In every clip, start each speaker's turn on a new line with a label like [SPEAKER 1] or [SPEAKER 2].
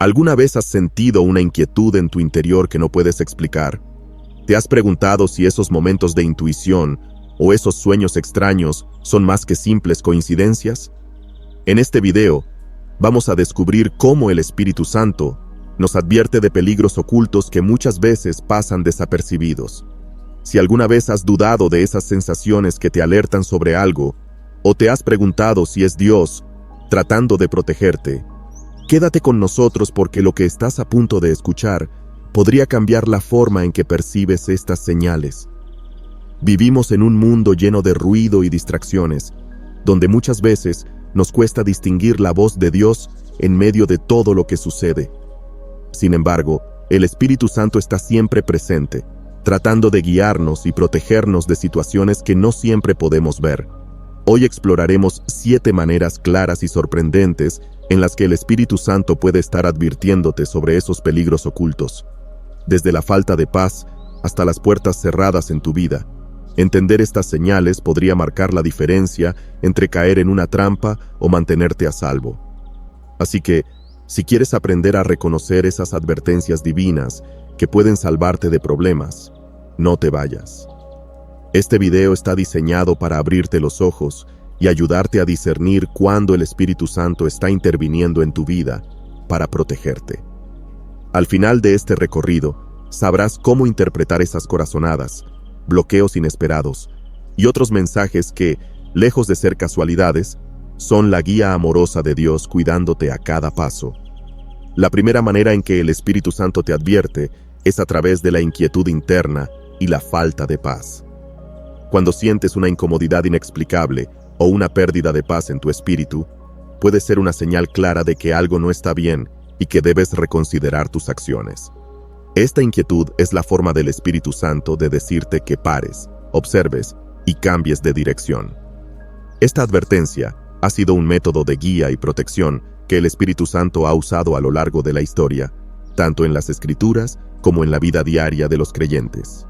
[SPEAKER 1] ¿Alguna vez has sentido una inquietud en tu interior que no puedes explicar? ¿Te has preguntado si esos momentos de intuición o esos sueños extraños son más que simples coincidencias? En este video, vamos a descubrir cómo el Espíritu Santo nos advierte de peligros ocultos que muchas veces pasan desapercibidos. Si alguna vez has dudado de esas sensaciones que te alertan sobre algo, o te has preguntado si es Dios tratando de protegerte, quédate con nosotros porque lo que estás a punto de escuchar podría cambiar la forma en que percibes estas señales. Vivimos en un mundo lleno de ruido y distracciones, donde muchas veces nos cuesta distinguir la voz de Dios en medio de todo lo que sucede. Sin embargo, el Espíritu Santo está siempre presente, tratando de guiarnos y protegernos de situaciones que no siempre podemos ver. Hoy exploraremos 7 maneras claras y sorprendentes en las que el Espíritu Santo puede estar advirtiéndote sobre esos peligros ocultos. Desde la falta de paz hasta las puertas cerradas en tu vida. Entender estas señales podría marcar la diferencia entre caer en una trampa o mantenerte a salvo. Así que, si quieres aprender a reconocer esas advertencias divinas que pueden salvarte de problemas, no te vayas. Este video está diseñado para abrirte los ojos y ayudarte a discernir cuándo el Espíritu Santo está interviniendo en tu vida para protegerte. Al final de este recorrido, sabrás cómo interpretar esas corazonadas, bloqueos inesperados y otros mensajes que, lejos de ser casualidades, son la guía amorosa de Dios cuidándote a cada paso. La primera manera en que el Espíritu Santo te advierte es a través de la inquietud interna y la falta de paz. Cuando sientes una incomodidad inexplicable o una pérdida de paz en tu espíritu, puede ser una señal clara de que algo no está bien y que debes reconsiderar tus acciones. Esta inquietud es la forma del Espíritu Santo de decirte que pares, observes y cambies de dirección. Esta advertencia ha sido un método de guía y protección que el Espíritu Santo ha usado a lo largo de la historia, tanto en las Escrituras como en la vida diaria de los creyentes.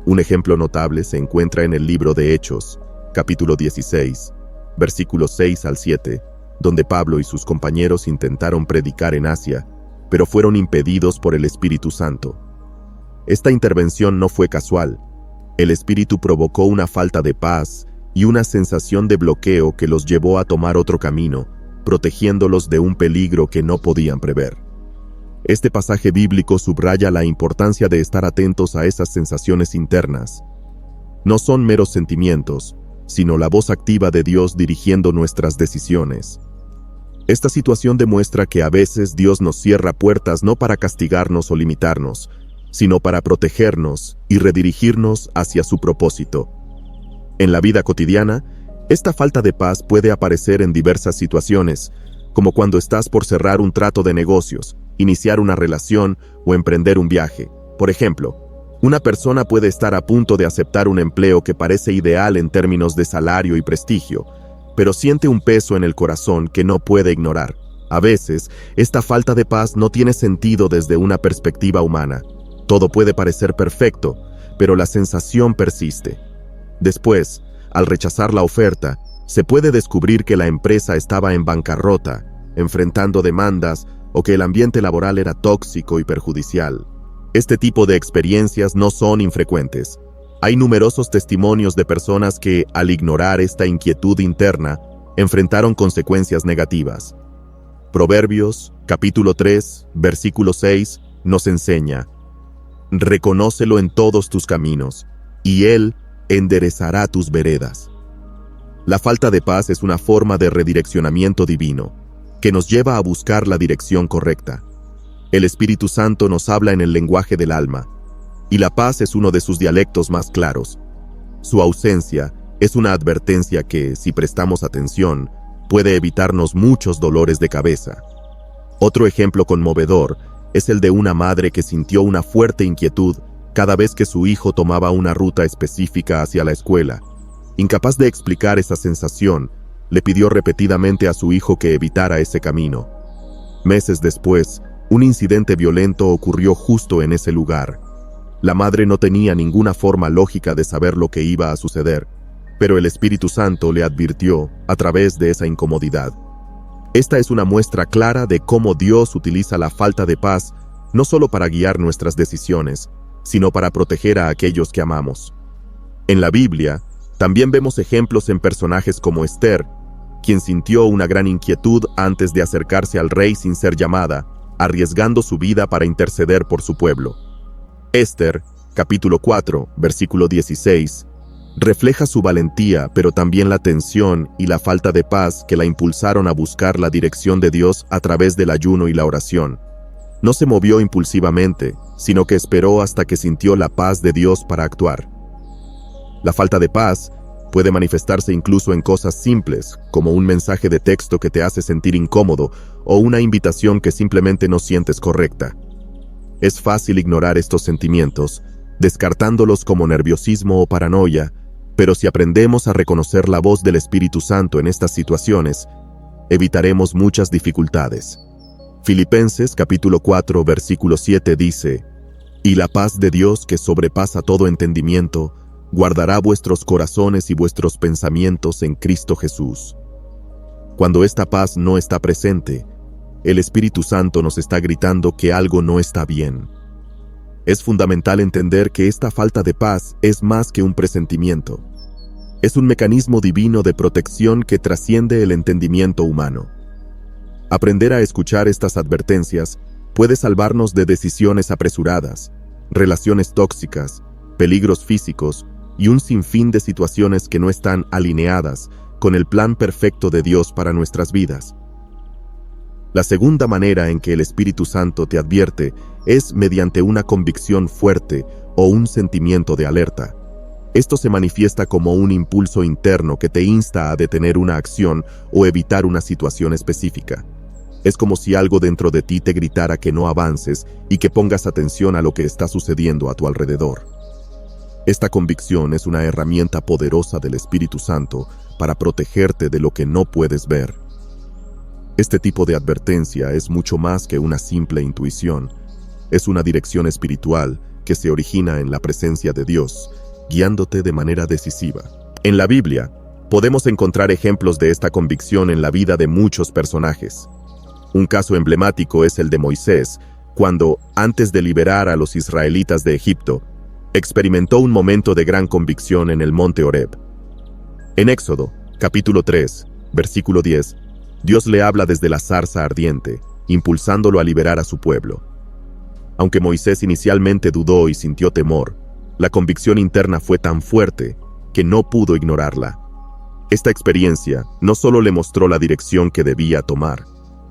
[SPEAKER 1] Un ejemplo notable se encuentra en el libro de Hechos, capítulo 16, versículos 6 al 7, donde Pablo y sus compañeros intentaron predicar en Asia, pero fueron impedidos por el Espíritu Santo. Esta intervención no fue casual. El Espíritu provocó una falta de paz y una sensación de bloqueo que los llevó a tomar otro camino, protegiéndolos de un peligro que no podían prever. Este pasaje bíblico subraya la importancia de estar atentos a esas sensaciones internas. No son meros sentimientos, sino la voz activa de Dios dirigiendo nuestras decisiones. Esta situación demuestra que a veces Dios nos cierra puertas no para castigarnos o limitarnos, sino para protegernos y redirigirnos hacia su propósito. En la vida cotidiana, esta falta de paz puede aparecer en diversas situaciones, como cuando estás por cerrar un trato de negocios, iniciar una relación o emprender un viaje. Por ejemplo, una persona puede estar a punto de aceptar un empleo que parece ideal en términos de salario y prestigio, pero siente un peso en el corazón que no puede ignorar. A veces, esta falta de paz no tiene sentido desde una perspectiva humana. Todo puede parecer perfecto, pero la sensación persiste. Después, al rechazar la oferta, se puede descubrir que la empresa estaba en bancarrota, enfrentando demandas o que el ambiente laboral era tóxico y perjudicial. Este tipo de experiencias no son infrecuentes. Hay numerosos testimonios de personas que, al ignorar esta inquietud interna, enfrentaron consecuencias negativas. Proverbios, capítulo 3, versículo 6, nos enseña: «Reconócelo en todos tus caminos, y Él enderezará tus veredas». La falta de paz es una forma de redireccionamiento divino, que nos lleva a buscar la dirección correcta. El Espíritu Santo nos habla en el lenguaje del alma, y la paz es uno de sus dialectos más claros. Su ausencia es una advertencia que, si prestamos atención, puede evitarnos muchos dolores de cabeza. Otro ejemplo conmovedor es el de una madre que sintió una fuerte inquietud cada vez que su hijo tomaba una ruta específica hacia la escuela. Incapaz de explicar esa sensación, le pidió repetidamente a su hijo que evitara ese camino. Meses después, un incidente violento ocurrió justo en ese lugar. La madre no tenía ninguna forma lógica de saber lo que iba a suceder, pero el Espíritu Santo le advirtió a través de esa incomodidad. Esta es una muestra clara de cómo Dios utiliza la falta de paz no solo para guiar nuestras decisiones, sino para proteger a aquellos que amamos. En la Biblia, también vemos ejemplos en personajes como Esther, quien sintió una gran inquietud antes de acercarse al rey sin ser llamada, arriesgando su vida para interceder por su pueblo. Esther, capítulo 4, versículo 16, refleja su valentía, pero también la tensión y la falta de paz que la impulsaron a buscar la dirección de Dios a través del ayuno y la oración. No se movió impulsivamente, sino que esperó hasta que sintió la paz de Dios para actuar. La falta de paz puede manifestarse incluso en cosas simples, como un mensaje de texto que te hace sentir incómodo o una invitación que simplemente no sientes correcta. Es fácil ignorar estos sentimientos, descartándolos como nerviosismo o paranoia, pero si aprendemos a reconocer la voz del Espíritu Santo en estas situaciones, evitaremos muchas dificultades. Filipenses capítulo 4, versículo 7 dice: «Y la paz de Dios, que sobrepasa todo entendimiento, guardará vuestros corazones y vuestros pensamientos en Cristo Jesús». Cuando esta paz no está presente, el Espíritu Santo nos está gritando que algo no está bien. Es fundamental entender que esta falta de paz es más que un presentimiento. Es un mecanismo divino de protección que trasciende el entendimiento humano. Aprender a escuchar estas advertencias puede salvarnos de decisiones apresuradas, relaciones tóxicas, peligros físicos y un sinfín de situaciones que no están alineadas con el plan perfecto de Dios para nuestras vidas. La segunda manera en que el Espíritu Santo te advierte es mediante una convicción fuerte o un sentimiento de alerta. Esto se manifiesta como un impulso interno que te insta a detener una acción o evitar una situación específica. Es como si algo dentro de ti te gritara que no avances y que pongas atención a lo que está sucediendo a tu alrededor. Esta convicción es una herramienta poderosa del Espíritu Santo para protegerte de lo que no puedes ver. Este tipo de advertencia es mucho más que una simple intuición. Es una dirección espiritual que se origina en la presencia de Dios, guiándote de manera decisiva. En la Biblia, podemos encontrar ejemplos de esta convicción en la vida de muchos personajes. Un caso emblemático es el de Moisés, cuando, antes de liberar a los israelitas de Egipto, experimentó un momento de gran convicción en el monte Horeb. En Éxodo, capítulo 3, versículo 10, Dios le habla desde la zarza ardiente, impulsándolo a liberar a su pueblo. Aunque Moisés inicialmente dudó y sintió temor, la convicción interna fue tan fuerte que no pudo ignorarla. Esta experiencia no solo le mostró la dirección que debía tomar,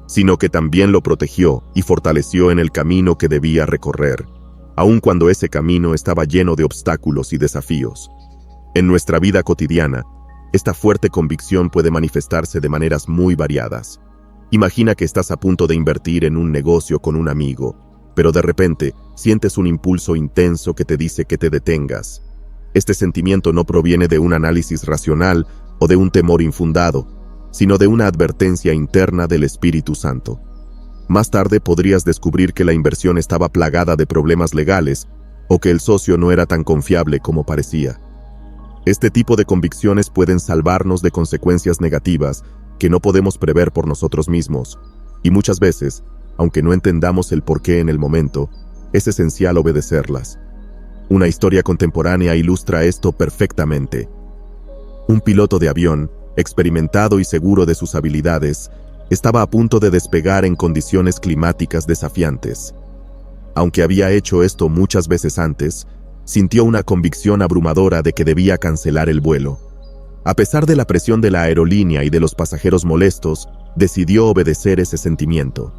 [SPEAKER 1] sino que también lo protegió y fortaleció en el camino que debía recorrer, aun cuando ese camino estaba lleno de obstáculos y desafíos. En nuestra vida cotidiana, esta fuerte convicción puede manifestarse de maneras muy variadas. Imagina que estás a punto de invertir en un negocio con un amigo, pero de repente sientes un impulso intenso que te dice que te detengas. Este sentimiento no proviene de un análisis racional o de un temor infundado, sino de una advertencia interna del Espíritu Santo. Más tarde podrías descubrir que la inversión estaba plagada de problemas legales o que el socio no era tan confiable como parecía. Este tipo de convicciones pueden salvarnos de consecuencias negativas que no podemos prever por nosotros mismos, y muchas veces, aunque no entendamos el porqué en el momento, es esencial obedecerlas. Una historia contemporánea ilustra esto perfectamente. Un piloto de avión, experimentado y seguro de sus habilidades, estaba a punto de despegar en condiciones climáticas desafiantes. Aunque había hecho esto muchas veces antes, sintió una convicción abrumadora de que debía cancelar el vuelo. A pesar de la presión de la aerolínea y de los pasajeros molestos, decidió obedecer ese sentimiento.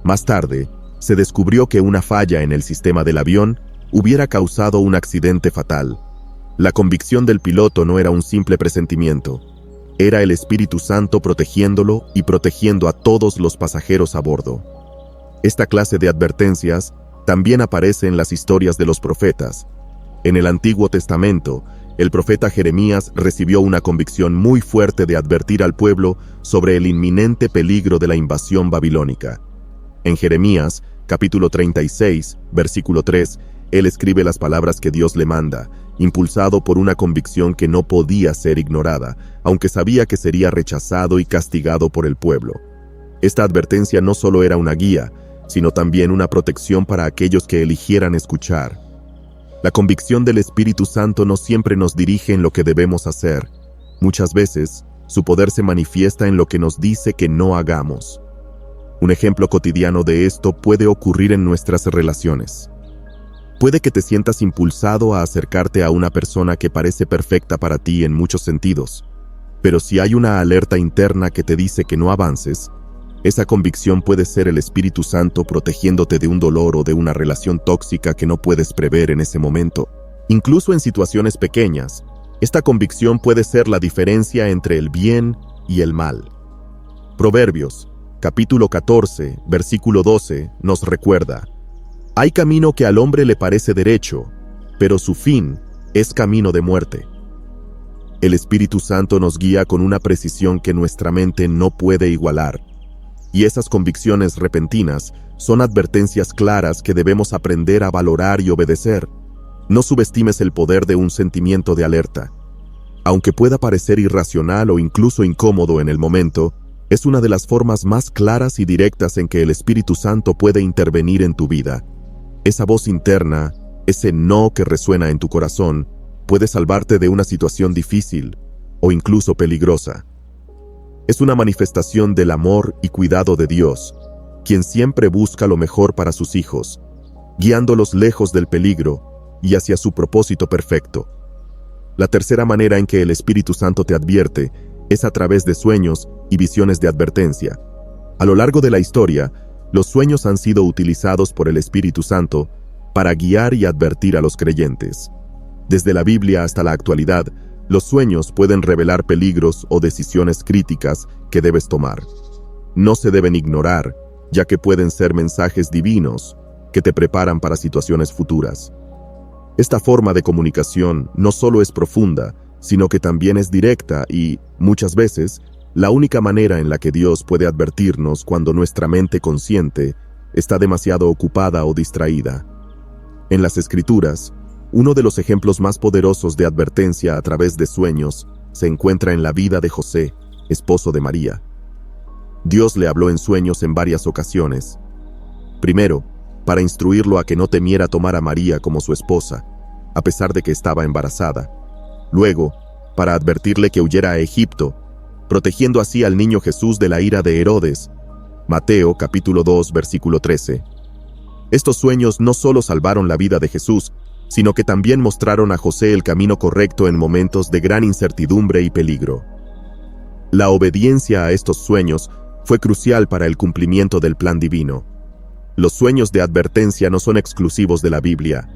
[SPEAKER 1] Más tarde, se descubrió que una falla en el sistema del avión hubiera causado un accidente fatal. La convicción del piloto no era un simple presentimiento. Era el Espíritu Santo protegiéndolo y protegiendo a todos los pasajeros a bordo. Esta clase de advertencias también aparece en las historias de los profetas. En el Antiguo Testamento, el profeta Jeremías recibió una convicción muy fuerte de advertir al pueblo sobre el inminente peligro de la invasión babilónica. En Jeremías, capítulo 36, versículo 3, él escribe las palabras que Dios le manda, impulsado por una convicción que no podía ser ignorada, aunque sabía que sería rechazado y castigado por el pueblo. Esta advertencia no solo era una guía, sino también una protección para aquellos que eligieran escuchar. La convicción del Espíritu Santo no siempre nos dirige en lo que debemos hacer. Muchas veces, su poder se manifiesta en lo que nos dice que no hagamos. Un ejemplo cotidiano de esto puede ocurrir en nuestras relaciones. Puede que te sientas impulsado a acercarte a una persona que parece perfecta para ti en muchos sentidos, pero si hay una alerta interna que te dice que no avances, esa convicción puede ser el Espíritu Santo protegiéndote de un dolor o de una relación tóxica que no puedes prever en ese momento. Incluso en situaciones pequeñas, esta convicción puede ser la diferencia entre el bien y el mal. Proverbios, capítulo 14, versículo 12, nos recuerda: hay camino que al hombre le parece derecho, pero su fin es camino de muerte. El Espíritu Santo nos guía con una precisión que nuestra mente no puede igualar. Y esas convicciones repentinas son advertencias claras que debemos aprender a valorar y obedecer. No subestimes el poder de un sentimiento de alerta. Aunque pueda parecer irracional o incluso incómodo en el momento, es una de las formas más claras y directas en que el Espíritu Santo puede intervenir en tu vida. Esa voz interna, ese no que resuena en tu corazón, puede salvarte de una situación difícil o incluso peligrosa. Es una manifestación del amor y cuidado de Dios, quien siempre busca lo mejor para sus hijos, guiándolos lejos del peligro y hacia su propósito perfecto. La tercera manera en que el Espíritu Santo te advierte es a través de sueños y visiones de advertencia. A lo largo de la historia, los sueños han sido utilizados por el Espíritu Santo para guiar y advertir a los creyentes. Desde la Biblia hasta la actualidad, los sueños pueden revelar peligros o decisiones críticas que debes tomar. No se deben ignorar, ya que pueden ser mensajes divinos que te preparan para situaciones futuras. Esta forma de comunicación no solo es profunda, sino que también es directa y, muchas veces, la única manera en la que Dios puede advertirnos cuando nuestra mente consciente está demasiado ocupada o distraída. En las Escrituras, uno de los ejemplos más poderosos de advertencia a través de sueños se encuentra en la vida de José, esposo de María. Dios le habló en sueños en varias ocasiones. Primero, para instruirlo a que no temiera tomar a María como su esposa, a pesar de que estaba embarazada. Luego, para advertirle que huyera a Egipto, protegiendo así al niño Jesús de la ira de Herodes. Mateo capítulo 2, versículo 13. Estos sueños no solo salvaron la vida de Jesús, sino que también mostraron a José el camino correcto en momentos de gran incertidumbre y peligro. La obediencia a estos sueños fue crucial para el cumplimiento del plan divino. Los sueños de advertencia no son exclusivos de la Biblia.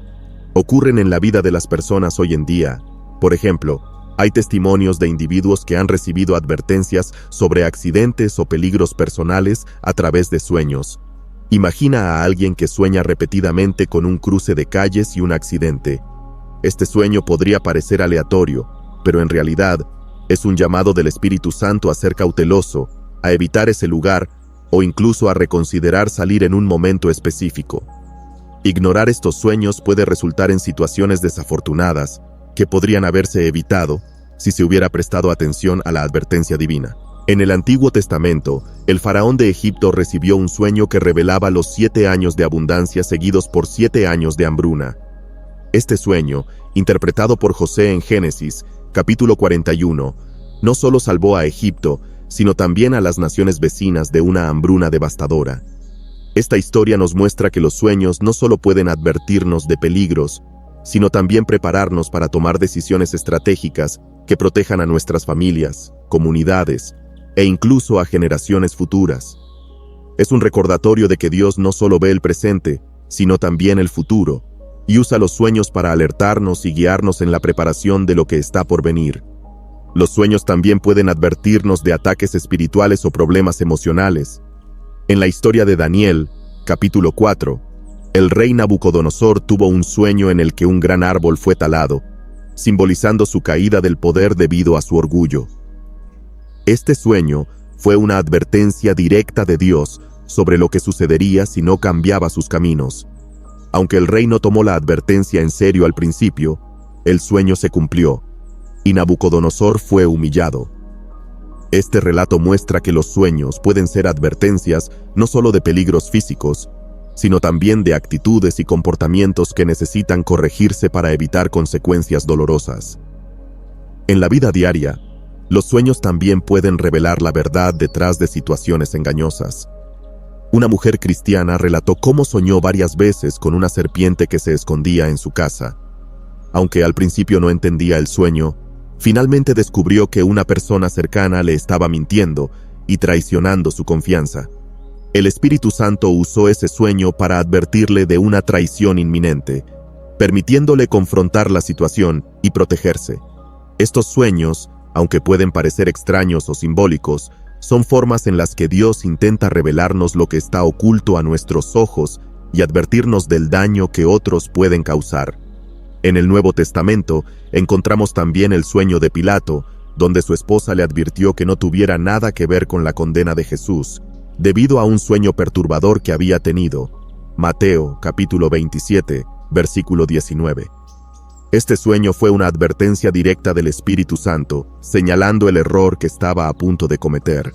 [SPEAKER 1] Ocurren en la vida de las personas hoy en día. Por ejemplo, hay testimonios de individuos que han recibido advertencias sobre accidentes o peligros personales a través de sueños. Imagina a alguien que sueña repetidamente con un cruce de calles y un accidente. Este sueño podría parecer aleatorio, pero en realidad es un llamado del Espíritu Santo a ser cauteloso, a evitar ese lugar o incluso a reconsiderar salir en un momento específico. Ignorar estos sueños puede resultar en situaciones desafortunadas que podrían haberse evitado si se hubiera prestado atención a la advertencia divina. En el Antiguo Testamento, el faraón de Egipto recibió un sueño que revelaba los 7 años de abundancia seguidos por 7 años de hambruna. Este sueño, interpretado por José en Génesis, capítulo 41, no solo salvó a Egipto, sino también a las naciones vecinas de una hambruna devastadora. Esta historia nos muestra que los sueños no solo pueden advertirnos de peligros, sino también prepararnos para tomar decisiones estratégicas que protejan a nuestras familias, comunidades e incluso a generaciones futuras. Es un recordatorio de que Dios no solo ve el presente, sino también el futuro, y usa los sueños para alertarnos y guiarnos en la preparación de lo que está por venir. Los sueños también pueden advertirnos de ataques espirituales o problemas emocionales. En la historia de Daniel, capítulo 4, el rey Nabucodonosor tuvo un sueño en el que un gran árbol fue talado, simbolizando su caída del poder debido a su orgullo. Este sueño fue una advertencia directa de Dios sobre lo que sucedería si no cambiaba sus caminos. Aunque el rey no tomó la advertencia en serio al principio, el sueño se cumplió, y Nabucodonosor fue humillado. Este relato muestra que los sueños pueden ser advertencias no solo de peligros físicos, sino también de actitudes y comportamientos que necesitan corregirse para evitar consecuencias dolorosas. En la vida diaria, los sueños también pueden revelar la verdad detrás de situaciones engañosas. Una mujer cristiana relató cómo soñó varias veces con una serpiente que se escondía en su casa. Aunque al principio no entendía el sueño, finalmente descubrió que una persona cercana le estaba mintiendo y traicionando su confianza. El Espíritu Santo usó ese sueño para advertirle de una traición inminente, permitiéndole confrontar la situación y protegerse. Estos sueños, aunque pueden parecer extraños o simbólicos, son formas en las que Dios intenta revelarnos lo que está oculto a nuestros ojos y advertirnos del daño que otros pueden causar. En el Nuevo Testamento encontramos también el sueño de Pilato, donde su esposa le advirtió que no tuviera nada que ver con la condena de Jesús, debido a un sueño perturbador que había tenido. Mateo, capítulo 27, versículo 19. Este sueño fue una advertencia directa del Espíritu Santo, señalando el error que estaba a punto de cometer.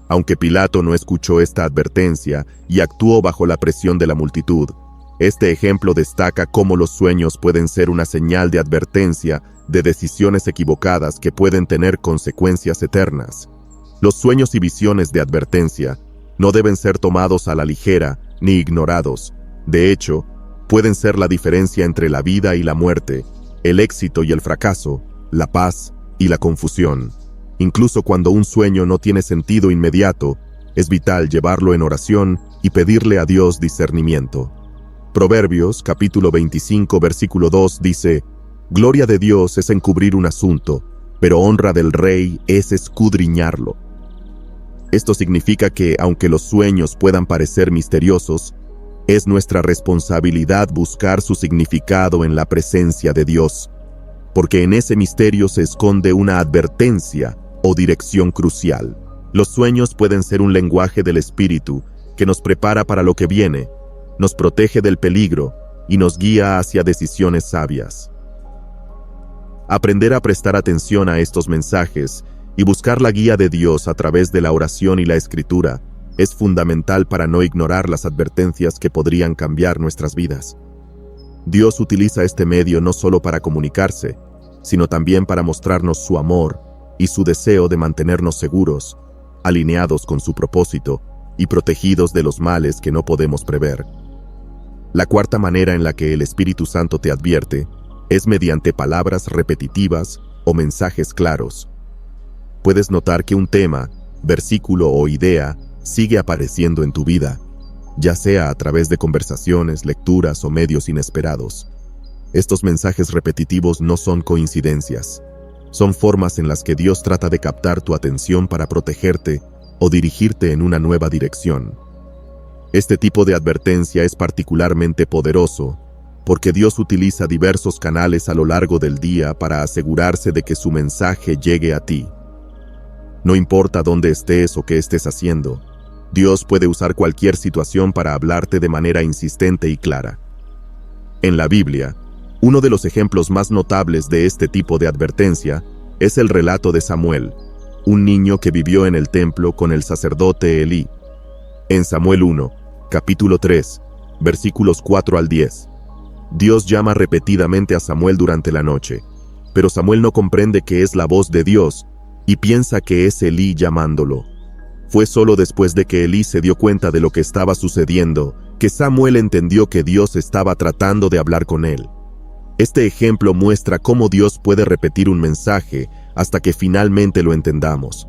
[SPEAKER 1] Aunque Pilato no escuchó esta advertencia y actuó bajo la presión de la multitud, este ejemplo destaca cómo los sueños pueden ser una señal de advertencia de decisiones equivocadas que pueden tener consecuencias eternas. Los sueños y visiones de advertencia no deben ser tomados a la ligera ni ignorados. De hecho, pueden ser la diferencia entre la vida y la muerte, el éxito y el fracaso, la paz y la confusión. Incluso cuando un sueño no tiene sentido inmediato, es vital llevarlo en oración y pedirle a Dios discernimiento. Proverbios, capítulo 25, versículo 2 dice: «Gloria de Dios es encubrir un asunto, pero honra del rey es escudriñarlo». Esto significa que, aunque los sueños puedan parecer misteriosos, es nuestra responsabilidad buscar su significado en la presencia de Dios, porque en ese misterio se esconde una advertencia o dirección crucial. Los sueños pueden ser un lenguaje del Espíritu que nos prepara para lo que viene, nos protege del peligro y nos guía hacia decisiones sabias. Aprender a prestar atención a estos mensajes y buscar la guía de Dios a través de la oración y la escritura es fundamental para no ignorar las advertencias que podrían cambiar nuestras vidas. Dios utiliza este medio no solo para comunicarse, sino también para mostrarnos su amor y su deseo de mantenernos seguros, alineados con su propósito y protegidos de los males que no podemos prever. La cuarta manera en la que el Espíritu Santo te advierte es mediante palabras repetitivas o mensajes claros. Puedes notar que un tema, versículo o idea sigue apareciendo en tu vida, ya sea a través de conversaciones, lecturas o medios inesperados. Estos mensajes repetitivos no son coincidencias, son formas en las que Dios trata de captar tu atención para protegerte o dirigirte en una nueva dirección. Este tipo de advertencia es particularmente poderoso porque Dios utiliza diversos canales a lo largo del día para asegurarse de que su mensaje llegue a ti. No importa dónde estés o qué estés haciendo, Dios puede usar cualquier situación para hablarte de manera insistente y clara. En la Biblia, uno de los ejemplos más notables de este tipo de advertencia es el relato de Samuel, un niño que vivió en el templo con el sacerdote Elí. En Samuel 1, capítulo 3, versículos 4 al 10, Dios llama repetidamente a Samuel durante la noche, pero Samuel no comprende que es la voz de Dios y piensa que es Elí llamándolo. Fue solo después de que Elí se dio cuenta de lo que estaba sucediendo que Samuel entendió que Dios estaba tratando de hablar con él. Este ejemplo muestra cómo Dios puede repetir un mensaje hasta que finalmente lo entendamos.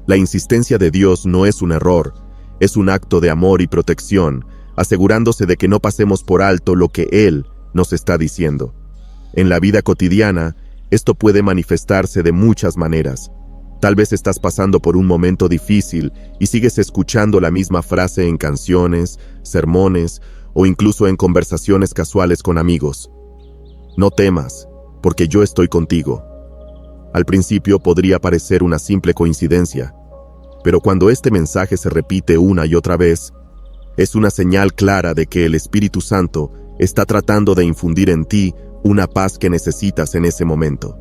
[SPEAKER 1] La insistencia de Dios no es un error, es un acto de amor y protección, asegurándose de que no pasemos por alto lo que Él nos está diciendo. En la vida cotidiana, esto puede manifestarse de muchas maneras. Tal vez estás pasando por un momento difícil y sigues escuchando la misma frase en canciones, sermones o incluso en conversaciones casuales con amigos. No temas, porque yo estoy contigo. Al principio podría parecer una simple coincidencia, pero cuando este mensaje se repite una y otra vez, es una señal clara de que el Espíritu Santo está tratando de infundir en ti una paz que necesitas en ese momento.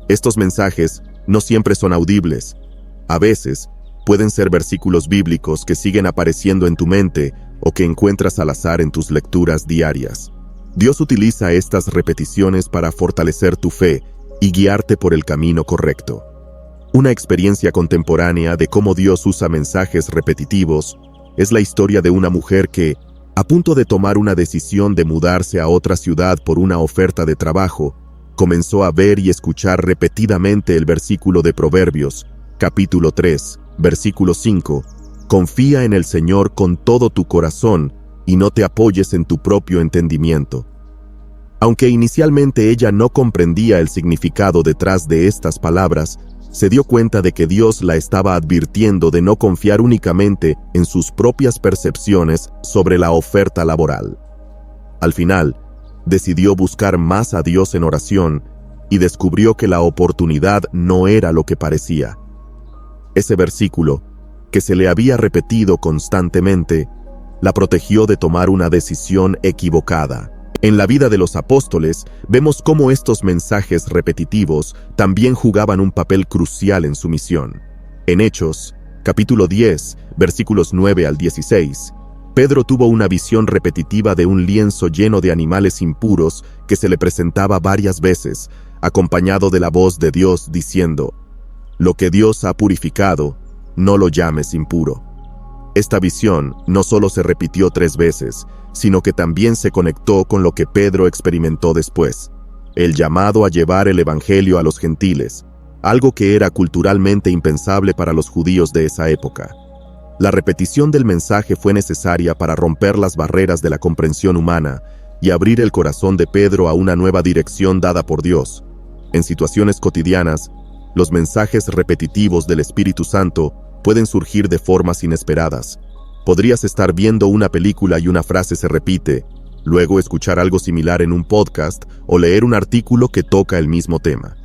[SPEAKER 1] Estos mensajes no siempre son audibles, A veces, pueden ser versículos bíblicos que siguen apareciendo en tu mente o que encuentras al azar en tus lecturas diarias. Dios utiliza estas repeticiones para fortalecer tu fe y guiarte por el camino correcto. Una experiencia contemporánea de cómo Dios usa mensajes repetitivos es la historia de una mujer que, a punto de tomar una decisión de mudarse a otra ciudad por una oferta de trabajo, comenzó a ver y escuchar repetidamente el versículo de Proverbios, capítulo 3, versículo 5, «Confía en el Señor con todo tu corazón y no te apoyes en tu propio entendimiento». Aunque inicialmente ella no comprendía el significado detrás de estas palabras, se dio cuenta de que Dios la estaba advirtiendo de no confiar únicamente en sus propias percepciones sobre la oferta laboral. Al final, decidió buscar más a Dios en oración y descubrió que la oportunidad no era lo que parecía. Ese versículo, que se le había repetido constantemente, la protegió de tomar una decisión equivocada. En la vida de los apóstoles, vemos cómo estos mensajes repetitivos también jugaban un papel crucial en su misión. En Hechos, capítulo 10, versículos 9 al 16, Pedro tuvo una visión repetitiva de un lienzo lleno de animales impuros que se le presentaba varias veces, acompañado de la voz de Dios diciendo: «Lo que Dios ha purificado, no lo llames impuro». Esta visión no solo se repitió 3 veces, sino que también se conectó con lo que Pedro experimentó después, el llamado a llevar el evangelio a los gentiles, algo que era culturalmente impensable para los judíos de esa época. La repetición del mensaje fue necesaria para romper las barreras de la comprensión humana y abrir el corazón de Pedro a una nueva dirección dada por Dios. En situaciones cotidianas, los mensajes repetitivos del Espíritu Santo pueden surgir de formas inesperadas. Podrías estar viendo una película y una frase se repite, luego escuchar algo similar en un podcast o leer un artículo que toca el mismo tema.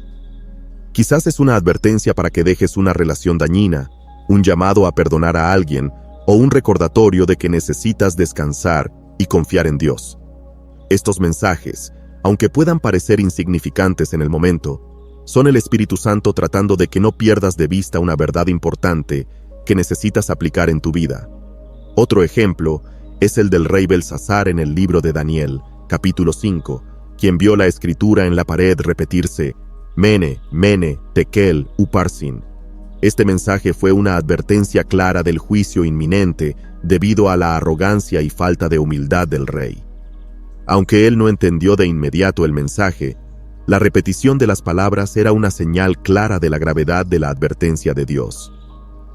[SPEAKER 1] Quizás es una advertencia para que dejes una relación dañina, un llamado a perdonar a alguien o un recordatorio de que necesitas descansar y confiar en Dios. Estos mensajes, aunque puedan parecer insignificantes en el momento, son el Espíritu Santo tratando de que no pierdas de vista una verdad importante que necesitas aplicar en tu vida. Otro ejemplo es el del rey Belsasar en el libro de Daniel, capítulo 5, quien vio la escritura en la pared repetirse: Mene, Mene, Tekel, Uparsin. Este mensaje fue una advertencia clara del juicio inminente debido a la arrogancia y falta de humildad del rey. Aunque él no entendió de inmediato el mensaje, la repetición de las palabras era una señal clara de la gravedad de la advertencia de Dios.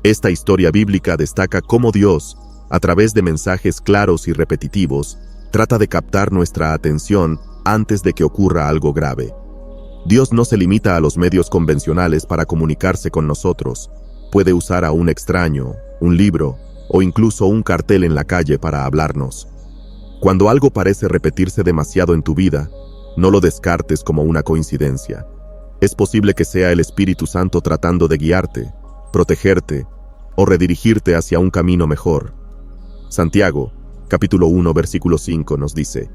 [SPEAKER 1] Esta historia bíblica destaca cómo Dios, a través de mensajes claros y repetitivos, trata de captar nuestra atención antes de que ocurra algo grave. Dios no se limita a los medios convencionales para comunicarse con nosotros. Puede usar a un extraño, un libro o incluso un cartel en la calle para hablarnos. Cuando algo parece repetirse demasiado en tu vida, no lo descartes como una coincidencia. Es posible que sea el Espíritu Santo tratando de guiarte, protegerte o redirigirte hacia un camino mejor. Santiago, capítulo 1, versículo 5 nos dice: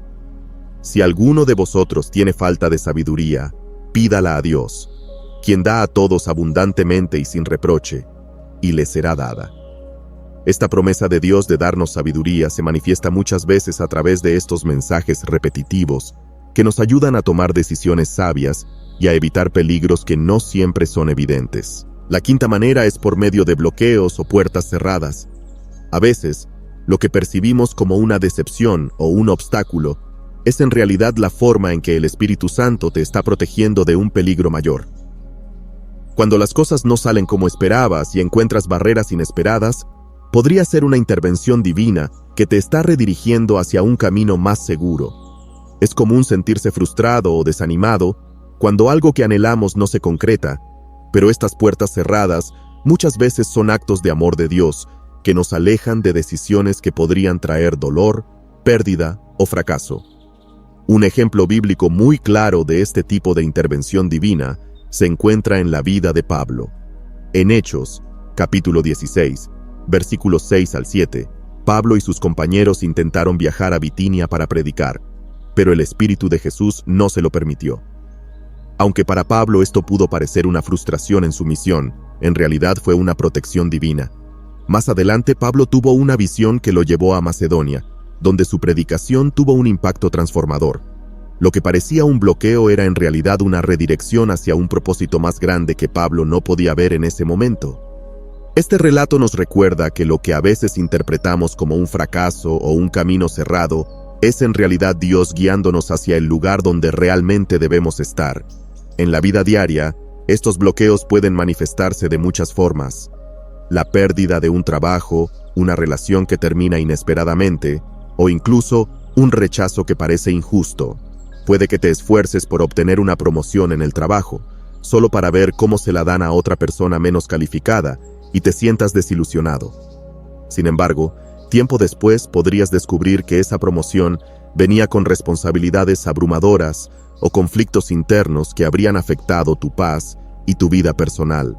[SPEAKER 1] Si alguno de vosotros tiene falta de sabiduría, pídala a Dios, quien da a todos abundantemente y sin reproche, y le será dada. Esta promesa de Dios de darnos sabiduría se manifiesta muchas veces a través de estos mensajes repetitivos que nos ayudan a tomar decisiones sabias y a evitar peligros que no siempre son evidentes. La quinta manera es por medio de bloqueos o puertas cerradas. A veces, lo que percibimos como una decepción o un obstáculo es en realidad la forma en que el Espíritu Santo te está protegiendo de un peligro mayor. Cuando las cosas no salen como esperabas y encuentras barreras inesperadas, podría ser una intervención divina que te está redirigiendo hacia un camino más seguro. Es común sentirse frustrado o desanimado cuando algo que anhelamos no se concreta, pero estas puertas cerradas muchas veces son actos de amor de Dios que nos alejan de decisiones que podrían traer dolor, pérdida o fracaso. Un ejemplo bíblico muy claro de este tipo de intervención divina se encuentra en la vida de Pablo. En Hechos, capítulo 16, versículos 6 al 7, Pablo y sus compañeros intentaron viajar a Bitinia para predicar, pero el Espíritu de Jesús no se lo permitió. Aunque para Pablo esto pudo parecer una frustración en su misión, en realidad fue una protección divina. Más adelante, Pablo tuvo una visión que lo llevó a Macedonia, donde su predicación tuvo un impacto transformador. Lo que parecía un bloqueo era en realidad una redirección hacia un propósito más grande que Pablo no podía ver en ese momento. Este relato nos recuerda que lo que a veces interpretamos como un fracaso o un camino cerrado es en realidad Dios guiándonos hacia el lugar donde realmente debemos estar. En la vida diaria, estos bloqueos pueden manifestarse de muchas formas. La pérdida de un trabajo, una relación que termina inesperadamente, o incluso un rechazo que parece injusto. Puede que te esfuerces por obtener una promoción en el trabajo, solo para ver cómo se la dan a otra persona menos calificada y te sientas desilusionado. Sin embargo, tiempo después podrías descubrir que esa promoción venía con responsabilidades abrumadoras o conflictos internos que habrían afectado tu paz y tu vida personal.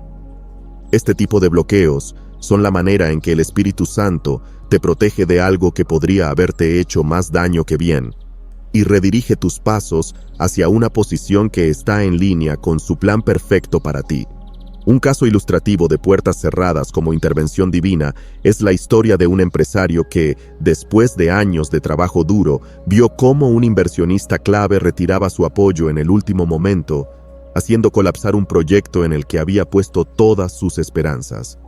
[SPEAKER 1] Este tipo de bloqueos son la manera en que el Espíritu Santo te protege de algo que podría haberte hecho más daño que bien, y redirige tus pasos hacia una posición que está en línea con su plan perfecto para ti. Un caso ilustrativo de puertas cerradas como intervención divina es la historia de un empresario que, después de años de trabajo duro, vio cómo un inversionista clave retiraba su apoyo en el último momento, haciendo colapsar un proyecto en el que había puesto todas sus esperanzas.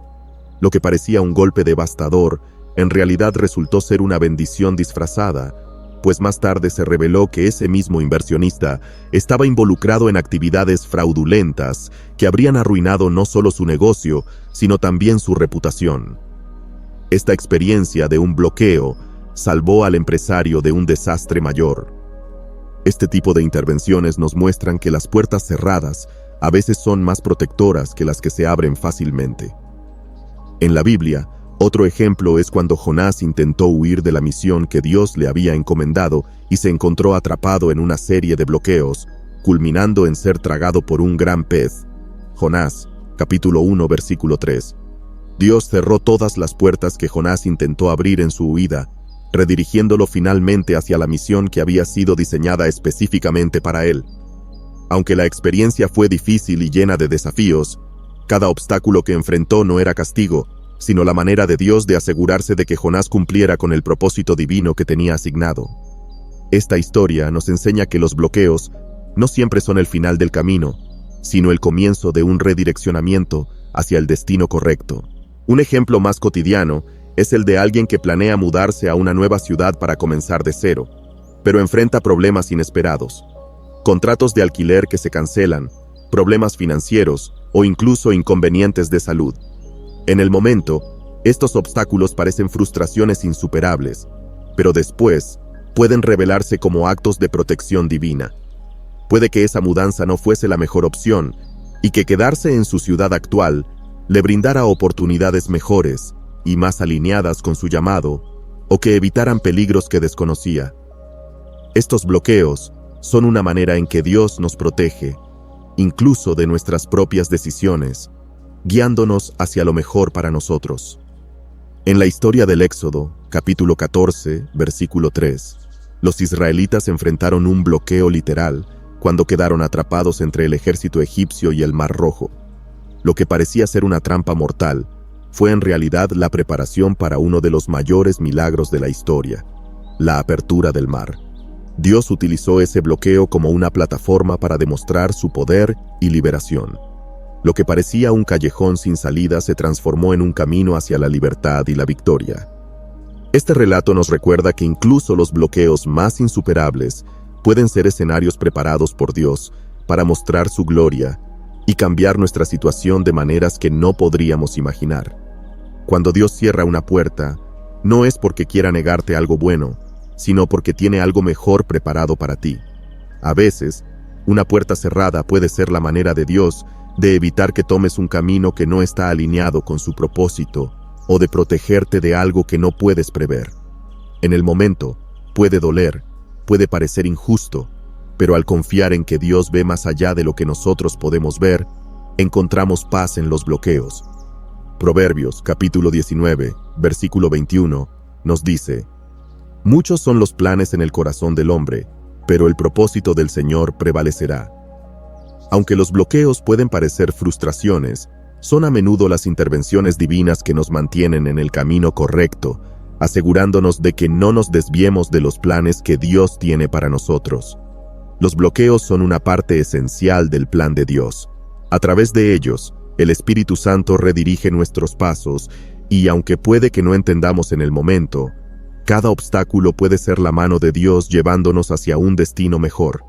[SPEAKER 1] Lo que parecía un golpe devastador, en realidad resultó ser una bendición disfrazada, pues más tarde se reveló que ese mismo inversionista estaba involucrado en actividades fraudulentas que habrían arruinado no solo su negocio, sino también su reputación. Esta experiencia de un bloqueo salvó al empresario de un desastre mayor. Este tipo de intervenciones nos muestran que las puertas cerradas a veces son más protectoras que las que se abren fácilmente. En la Biblia, otro ejemplo es cuando Jonás intentó huir de la misión que Dios le había encomendado y se encontró atrapado en una serie de bloqueos, culminando en ser tragado por un gran pez. Jonás, capítulo 1, versículo 3. Dios cerró todas las puertas que Jonás intentó abrir en su huida, redirigiéndolo finalmente hacia la misión que había sido diseñada específicamente para él. Aunque la experiencia fue difícil y llena de desafíos, cada obstáculo que enfrentó no era castigo, sino la manera de Dios de asegurarse de que Jonás cumpliera con el propósito divino que tenía asignado. Esta historia nos enseña que los bloqueos no siempre son el final del camino, sino el comienzo de un redireccionamiento hacia el destino correcto. Un ejemplo más cotidiano es el de alguien que planea mudarse a una nueva ciudad para comenzar de cero, pero enfrenta problemas inesperados. Contratos de alquiler que se cancelan, problemas financieros o incluso inconvenientes de salud. En el momento, estos obstáculos parecen frustraciones insuperables, pero después pueden revelarse como actos de protección divina. Puede que esa mudanza no fuese la mejor opción y que quedarse en su ciudad actual le brindara oportunidades mejores y más alineadas con su llamado, o que evitaran peligros que desconocía. Estos bloqueos son una manera en que Dios nos protege, incluso de nuestras propias decisiones, guiándonos hacia lo mejor para nosotros. En la historia del Éxodo, capítulo 14, versículo 3, los israelitas enfrentaron un bloqueo literal cuando quedaron atrapados entre el ejército egipcio y el Mar Rojo. Lo que parecía ser una trampa mortal fue en realidad la preparación para uno de los mayores milagros de la historia, la apertura del mar. Dios utilizó ese bloqueo como una plataforma para demostrar su poder y liberación. Lo que parecía un callejón sin salida se transformó en un camino hacia la libertad y la victoria. Este relato nos recuerda que incluso los bloqueos más insuperables pueden ser escenarios preparados por Dios para mostrar su gloria y cambiar nuestra situación de maneras que no podríamos imaginar. Cuando Dios cierra una puerta, no es porque quiera negarte algo bueno, sino porque tiene algo mejor preparado para ti. A veces, una puerta cerrada puede ser la manera de Dios de evitar que tomes un camino que no está alineado con su propósito o de protegerte de algo que no puedes prever. En el momento, puede doler, puede parecer injusto, pero al confiar en que Dios ve más allá de lo que nosotros podemos ver, encontramos paz en los bloqueos. Proverbios, capítulo 19, versículo 21, nos dice: «Muchos son los planes en el corazón del hombre, pero el propósito del Señor prevalecerá». Aunque los bloqueos pueden parecer frustraciones, Son a menudo las intervenciones divinas que nos mantienen en el camino correcto, asegurándonos de que no nos desviemos de los planes que Dios tiene para nosotros. Los bloqueos son una parte esencial del plan de Dios. A través de ellos, el Espíritu Santo redirige nuestros pasos y, aunque puede que no entendamos en el momento, cada obstáculo puede ser la mano de Dios llevándonos hacia un destino mejor.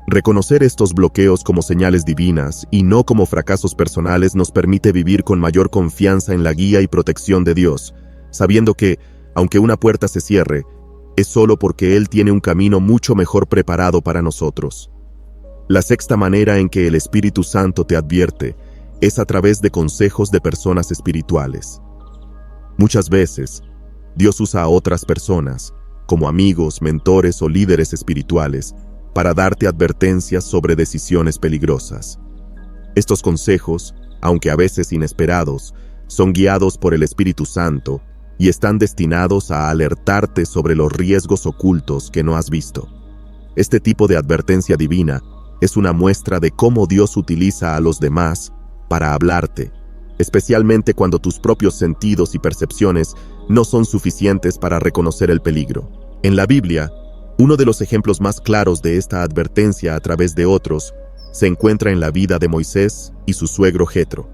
[SPEAKER 1] Reconocer estos bloqueos como señales divinas y no como fracasos personales nos permite vivir con mayor confianza en la guía y protección de Dios, sabiendo que, aunque una puerta se cierre, es solo porque Él tiene un camino mucho mejor preparado para nosotros. La sexta manera en que el Espíritu Santo te advierte es a través de consejos de personas espirituales. Muchas veces, Dios usa a otras personas, como amigos, mentores o líderes espirituales, para darte advertencias sobre decisiones peligrosas. Estos consejos, aunque a veces inesperados, son guiados por el Espíritu Santo y están destinados a alertarte sobre los riesgos ocultos que no has visto. Este tipo de advertencia divina es una muestra de cómo Dios utiliza a los demás para hablarte, especialmente cuando tus propios sentidos y percepciones no son suficientes para reconocer el peligro. En la Biblia, uno de los ejemplos más claros de esta advertencia a través de otros se encuentra en la vida de Moisés y su suegro Jetro.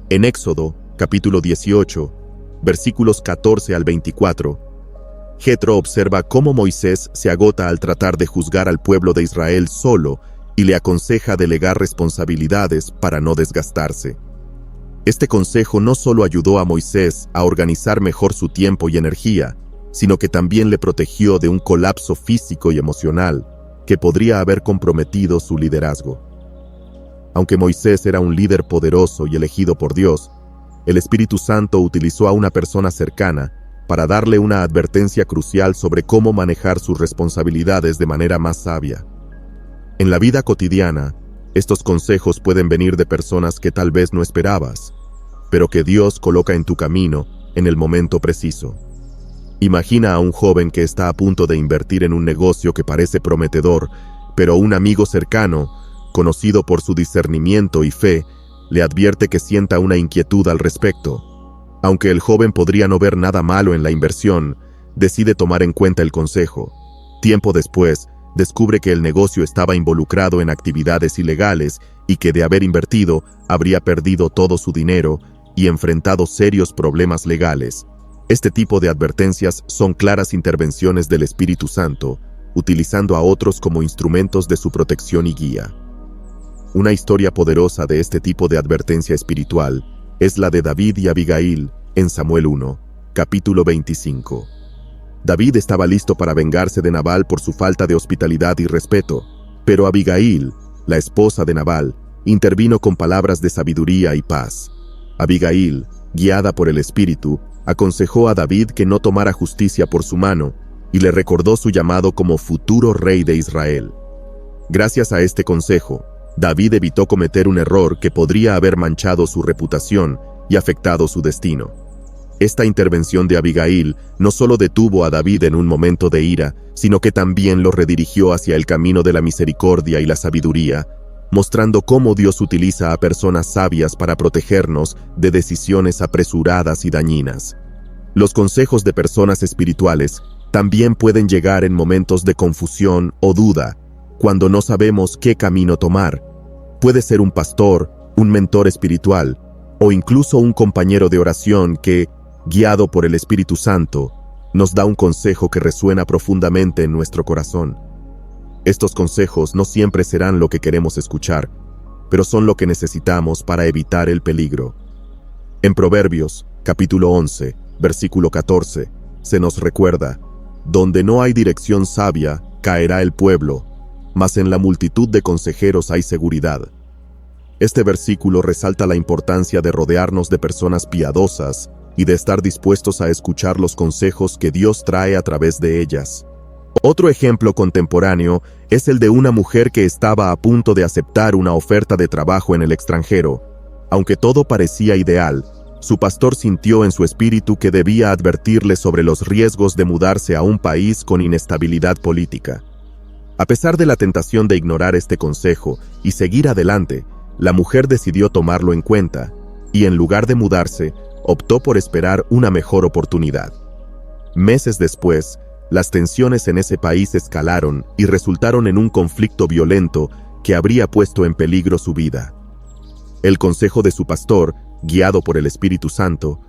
[SPEAKER 1] En Éxodo, capítulo 18, versículos 14 al 24, Jetro observa cómo Moisés se agota al tratar de juzgar al pueblo de Israel solo y le aconseja delegar responsabilidades para no desgastarse. Este consejo no solo ayudó a Moisés a organizar mejor su tiempo y energía, sino que también le protegió de un colapso físico y emocional que podría haber comprometido su liderazgo. Aunque Moisés era un líder poderoso y elegido por Dios, el Espíritu Santo utilizó a una persona cercana para darle una advertencia crucial sobre cómo manejar sus responsabilidades de manera más sabia. En la vida cotidiana, estos consejos pueden venir de personas que tal vez no esperabas, pero que Dios coloca en tu camino en el momento preciso. Imagina a un joven que está a punto de invertir en un negocio que parece prometedor, pero un amigo cercano, conocido por su discernimiento y fe, le advierte que sienta una inquietud al respecto. Aunque el joven podría no ver nada malo en la inversión, decide tomar en cuenta el consejo. Tiempo después, descubre que el negocio estaba involucrado en actividades ilegales y que de haber invertido, habría perdido todo su dinero y enfrentado serios problemas legales. Este tipo de advertencias son claras intervenciones del Espíritu Santo, utilizando a otros como instrumentos de su protección y guía. Una historia poderosa de este tipo de advertencia espiritual es la de David y Abigail en Samuel 1, capítulo 25. David estaba listo para vengarse de Nabal por su falta de hospitalidad y respeto, pero Abigail, la esposa de Nabal, intervino con palabras de sabiduría y paz. Abigail, guiada por el Espíritu, aconsejó a David que no tomara justicia por su mano y le recordó su llamado como futuro rey de Israel. Gracias a este consejo, David evitó cometer un error que podría haber manchado su reputación y afectado su destino. Esta intervención de Abigail no solo detuvo a David en un momento de ira, sino que también lo redirigió hacia el camino de la misericordia y la sabiduría, mostrando cómo Dios utiliza a personas sabias para protegernos de decisiones apresuradas y dañinas. Los consejos de personas espirituales también pueden llegar en momentos de confusión o duda, cuando no sabemos qué camino tomar. Puede ser un pastor, un mentor espiritual, o incluso un compañero de oración que, guiado por el Espíritu Santo, nos da un consejo que resuena profundamente en nuestro corazón. Estos consejos no siempre serán lo que queremos escuchar, pero son lo que necesitamos para evitar el peligro. En Proverbios, capítulo 11, versículo 14, se nos recuerda: donde no hay dirección sabia, caerá el pueblo, mas en la multitud de consejeros hay seguridad. Este versículo resalta la importancia de rodearnos de personas piadosas y de estar dispuestos a escuchar los consejos que Dios trae a través de ellas. Otro ejemplo contemporáneo es el de una mujer que estaba a punto de aceptar una oferta de trabajo en el extranjero. Aunque todo parecía ideal, su pastor sintió en su espíritu que debía advertirle sobre los riesgos de mudarse a un país con inestabilidad política. A pesar de la tentación de ignorar este consejo y seguir adelante, la mujer decidió tomarlo en cuenta, y en lugar de mudarse, optó por esperar una mejor oportunidad. Meses después, las tensiones en ese país escalaron y resultaron en un conflicto violento que habría puesto en peligro su vida. El consejo de su pastor, guiado por el Espíritu Santo,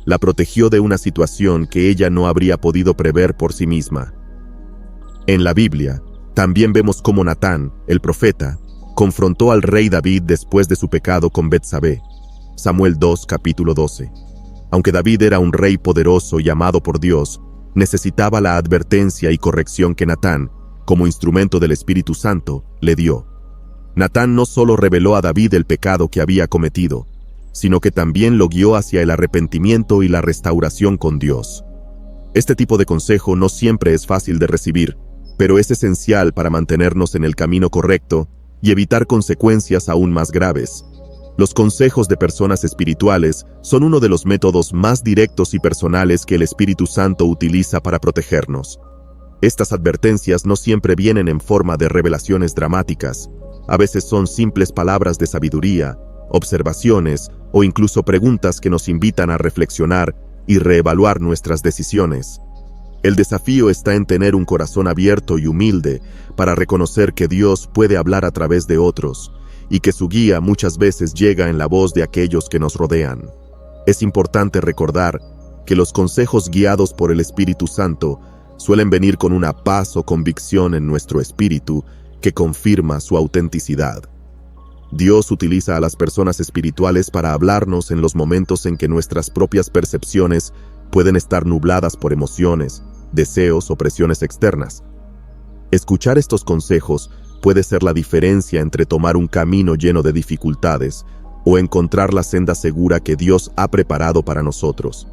[SPEAKER 1] la protegió de una situación que ella no habría podido prever por sí misma. En la Biblia, también vemos cómo Natán, el profeta, confrontó al rey David después de su pecado con Betsabé. Samuel 2, capítulo 12. Aunque David era un rey poderoso y amado por Dios, necesitaba la advertencia y corrección que Natán, como instrumento del Espíritu Santo, le dio. Natán no solo reveló a David el pecado que había cometido, sino que también lo guió hacia el arrepentimiento y la restauración con Dios. Este tipo de consejo no siempre es fácil de recibir, pero es esencial para mantenernos en el camino correcto y evitar consecuencias aún más graves. Los consejos de personas espirituales son uno de los métodos más directos y personales que el Espíritu Santo utiliza para protegernos. Estas advertencias no siempre vienen en forma de revelaciones dramáticas. A veces son simples palabras de sabiduría, observaciones o incluso preguntas que nos invitan a reflexionar y reevaluar nuestras decisiones. El desafío está en tener un corazón abierto y humilde para reconocer que Dios puede hablar a través de otros y que su guía muchas veces llega en la voz de aquellos que nos rodean. Es importante recordar que los consejos guiados por el Espíritu Santo suelen venir con una paz o convicción en nuestro espíritu que confirma su autenticidad. Dios utiliza a las personas espirituales para hablarnos en los momentos en que nuestras propias percepciones pueden estar nubladas por emociones, deseos o presiones externas. Escuchar estos consejos puede ser la diferencia entre tomar un camino lleno de dificultades o encontrar la senda segura que Dios ha preparado para nosotros.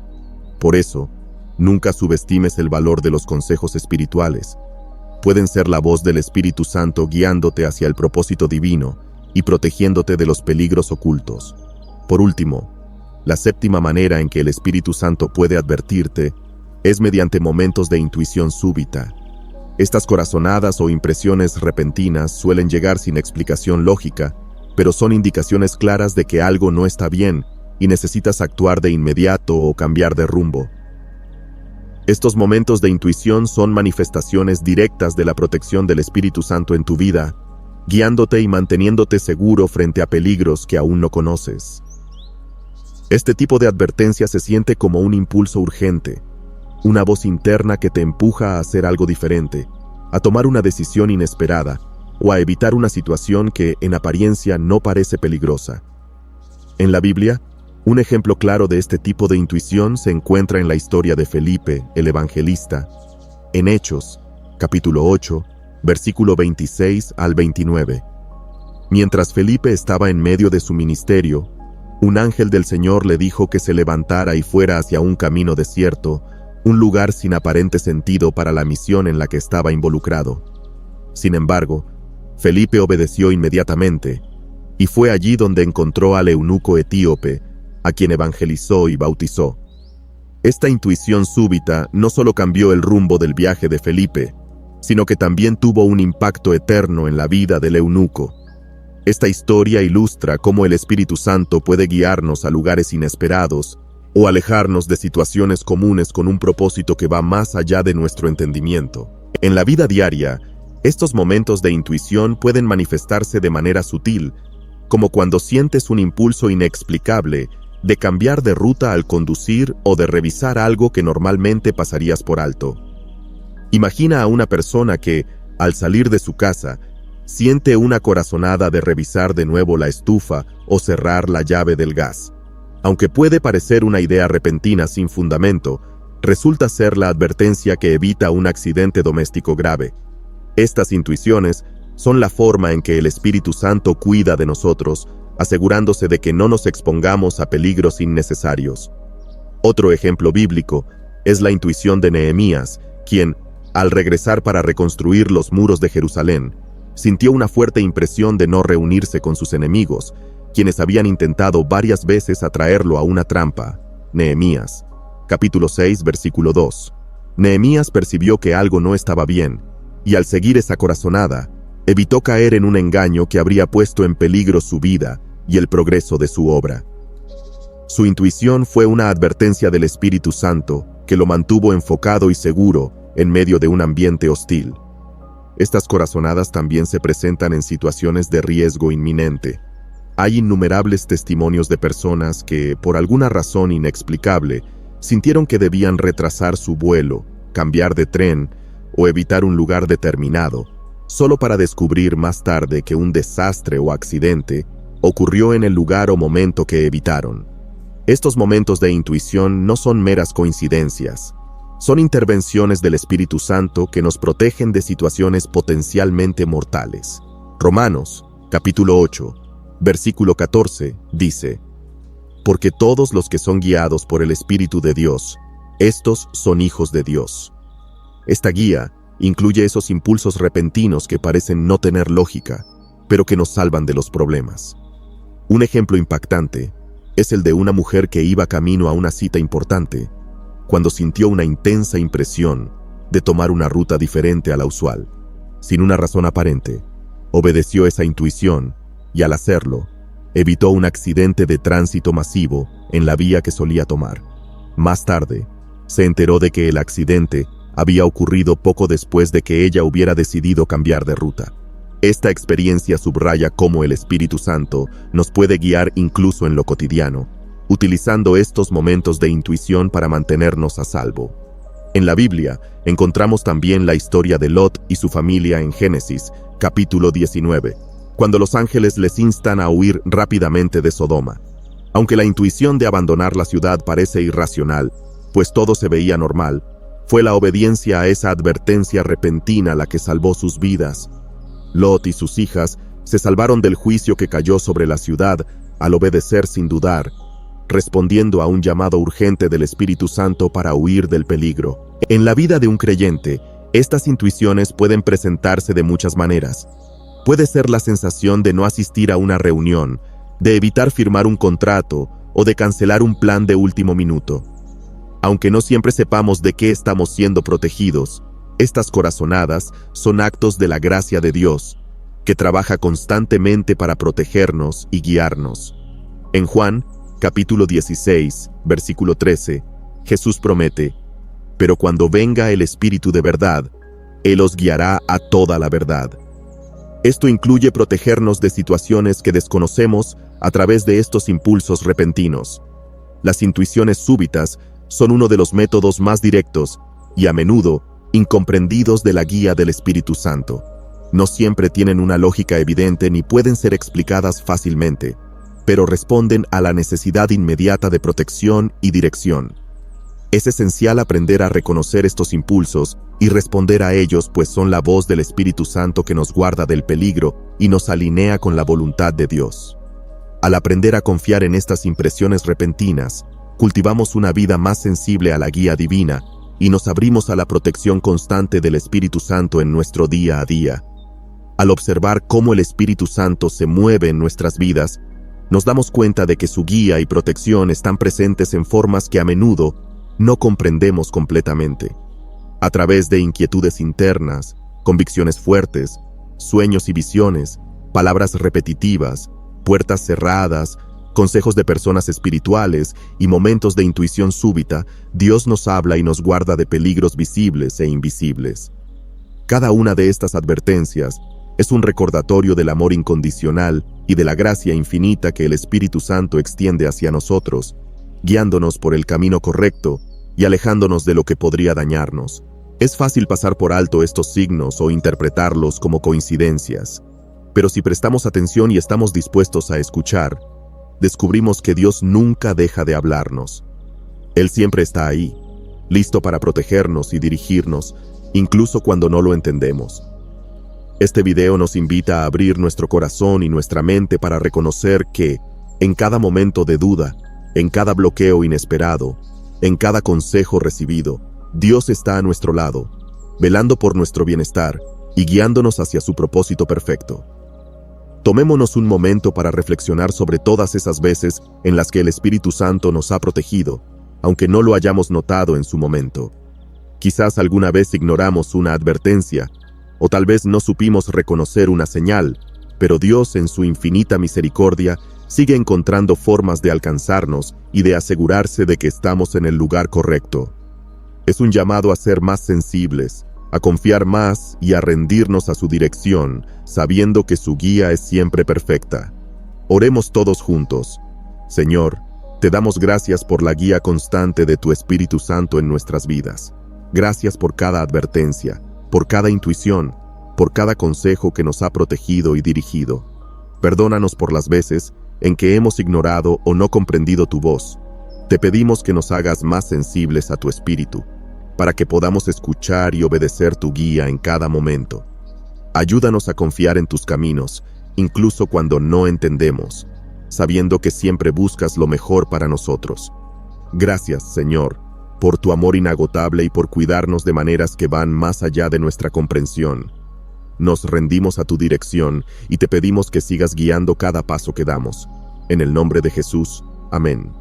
[SPEAKER 1] Por eso, nunca subestimes el valor de los consejos espirituales. Pueden ser la voz del Espíritu Santo guiándote hacia el propósito divino y protegiéndote de los peligros ocultos. Por último, la séptima manera en que el Espíritu Santo puede advertirte es mediante momentos de intuición súbita. Estas corazonadas o impresiones repentinas suelen llegar sin explicación lógica, pero son indicaciones claras de que algo no está bien y necesitas actuar de inmediato o cambiar de rumbo. Estos momentos de intuición son manifestaciones directas de la protección del Espíritu Santo en tu vida, guiándote y manteniéndote seguro frente a peligros que aún no conoces. Este tipo de advertencia se siente como un impulso urgente, una voz interna que te empuja a hacer algo diferente, a tomar una decisión inesperada o a evitar una situación que, en apariencia, no parece peligrosa. En la Biblia, un ejemplo claro de este tipo de intuición se encuentra en la historia de Felipe, el evangelista, en Hechos, capítulo 8, versículo 26 al 29. Mientras Felipe estaba en medio de su ministerio, un ángel del Señor le dijo que se levantara y fuera hacia un camino desierto, un lugar sin aparente sentido para la misión en la que estaba involucrado. Sin embargo, Felipe obedeció inmediatamente, y fue allí donde encontró al eunuco etíope, a quien evangelizó y bautizó. Esta intuición súbita no solo cambió el rumbo del viaje de Felipe, sino que también tuvo un impacto eterno en la vida del eunuco. Esta historia ilustra cómo el Espíritu Santo puede guiarnos a lugares inesperados o alejarnos de situaciones comunes con un propósito que va más allá de nuestro entendimiento. En la vida diaria, estos momentos de intuición pueden manifestarse de manera sutil, como cuando sientes un impulso inexplicable de cambiar de ruta al conducir o de revisar algo que normalmente pasarías por alto. Imagina a una persona que, al salir de su casa, siente una corazonada de revisar de nuevo la estufa o cerrar la llave del gas. Aunque puede parecer una idea repentina sin fundamento, resulta ser la advertencia que evita un accidente doméstico grave. Estas intuiciones son la forma en que el Espíritu Santo cuida de nosotros, asegurándose de que no nos expongamos a peligros innecesarios. Otro ejemplo bíblico es la intuición de Nehemías, quien, al regresar para reconstruir los muros de Jerusalén, sintió una fuerte impresión de no reunirse con sus enemigos, quienes habían intentado varias veces atraerlo a una trampa. Nehemías, capítulo 6, versículo 2. Nehemías percibió que algo no estaba bien, y al seguir esa corazonada, evitó caer en un engaño que habría puesto en peligro su vida y el progreso de su obra. Su intuición fue una advertencia del Espíritu Santo que lo mantuvo enfocado y seguro en medio de un ambiente hostil. Estas corazonadas también se presentan en situaciones de riesgo inminente. Hay innumerables testimonios de personas que, por alguna razón inexplicable, sintieron que debían retrasar su vuelo, cambiar de tren o evitar un lugar determinado, solo para descubrir más tarde que un desastre o accidente ocurrió en el lugar o momento que evitaron. Estos momentos de intuición no son meras coincidencias. Son intervenciones del Espíritu Santo que nos protegen de situaciones potencialmente mortales. Romanos, capítulo 8, versículo 14, dice: Porque todos los que son guiados por el Espíritu de Dios, estos son hijos de Dios. Esta guía incluye esos impulsos repentinos que parecen no tener lógica, pero que nos salvan de los problemas. Un ejemplo impactante es el de una mujer que iba camino a una cita importante, cuando sintió una intensa impresión de tomar una ruta diferente a la usual. Sin una razón aparente, obedeció esa intuición y al hacerlo, evitó un accidente de tránsito masivo en la vía que solía tomar. Más tarde, se enteró de que el accidente había ocurrido poco después de que ella hubiera decidido cambiar de ruta. Esta experiencia subraya cómo el Espíritu Santo nos puede guiar incluso en lo cotidiano, utilizando estos momentos de intuición para mantenernos a salvo. En la Biblia, encontramos también la historia de Lot y su familia en Génesis, capítulo 19, cuando los ángeles les instan a huir rápidamente de Sodoma. Aunque la intuición de abandonar la ciudad parece irracional, pues todo se veía normal, fue la obediencia a esa advertencia repentina la que salvó sus vidas. Lot y sus hijas se salvaron del juicio que cayó sobre la ciudad al obedecer sin dudar, respondiendo a un llamado urgente del Espíritu Santo para huir del peligro. En la vida de un creyente, estas intuiciones pueden presentarse de muchas maneras. Puede ser la sensación de no asistir a una reunión, de evitar firmar un contrato o de cancelar un plan de último minuto. Aunque no siempre sepamos de qué estamos siendo protegidos, estas corazonadas son actos de la gracia de Dios, que trabaja constantemente para protegernos y guiarnos. En Juan, capítulo 16, versículo 13, Jesús promete: Pero cuando venga el Espíritu de verdad, Él os guiará a toda la verdad. Esto incluye protegernos de situaciones que desconocemos a través de estos impulsos repentinos. Las intuiciones súbitas son uno de los métodos más directos y a menudo incomprendidos de la guía del Espíritu Santo. No siempre tienen una lógica evidente ni pueden ser explicadas fácilmente, pero responden a la necesidad inmediata de protección y dirección. Es esencial aprender a reconocer estos impulsos y responder a ellos, pues son la voz del Espíritu Santo que nos guarda del peligro y nos alinea con la voluntad de Dios. Al aprender a confiar en estas impresiones repentinas, cultivamos una vida más sensible a la guía divina y nos abrimos a la protección constante del Espíritu Santo en nuestro día a día. Al observar cómo el Espíritu Santo se mueve en nuestras vidas, nos damos cuenta de que su guía y protección están presentes en formas que a menudo no comprendemos completamente. A través de inquietudes internas, convicciones fuertes, sueños y visiones, palabras repetitivas, puertas cerradas, consejos de personas espirituales y momentos de intuición súbita, Dios nos habla y nos guarda de peligros visibles e invisibles. Cada una de estas advertencias es un recordatorio del amor incondicional y de la gracia infinita que el Espíritu Santo extiende hacia nosotros, guiándonos por el camino correcto y alejándonos de lo que podría dañarnos. Es fácil pasar por alto estos signos o interpretarlos como coincidencias, pero si prestamos atención y estamos dispuestos a escuchar, descubrimos que Dios nunca deja de hablarnos. Él siempre está ahí, listo para protegernos y dirigirnos, incluso cuando no lo entendemos. Este video nos invita a abrir nuestro corazón y nuestra mente para reconocer que, en cada momento de duda, en cada bloqueo inesperado, en cada consejo recibido, Dios está a nuestro lado, velando por nuestro bienestar y guiándonos hacia su propósito perfecto. Tomémonos un momento para reflexionar sobre todas esas veces en las que el Espíritu Santo nos ha protegido, aunque no lo hayamos notado en su momento. Quizás alguna vez ignoramos una advertencia, o tal vez no supimos reconocer una señal, pero Dios en su infinita misericordia Sigue encontrando formas de alcanzarnos y de asegurarse de que estamos en el lugar correcto. Es un llamado a ser más sensibles, a confiar más y a rendirnos a su dirección, sabiendo que su guía es siempre perfecta. Oremos todos juntos. Señor, te damos gracias por la guía constante de tu Espíritu Santo en nuestras vidas. Gracias por cada advertencia, por cada intuición, por cada consejo que nos ha protegido y dirigido. Perdónanos por las veces en que hemos ignorado o no comprendido tu voz. Te pedimos que nos hagas más sensibles a tu Espíritu, para que podamos escuchar y obedecer tu guía en cada momento. Ayúdanos a confiar en tus caminos, incluso cuando no entendemos, sabiendo que siempre buscas lo mejor para nosotros. Gracias, Señor, por tu amor inagotable y por cuidarnos de maneras que van más allá de nuestra comprensión. Nos rendimos a tu dirección y te pedimos que sigas guiando cada paso que damos. En el nombre de Jesús. Amén.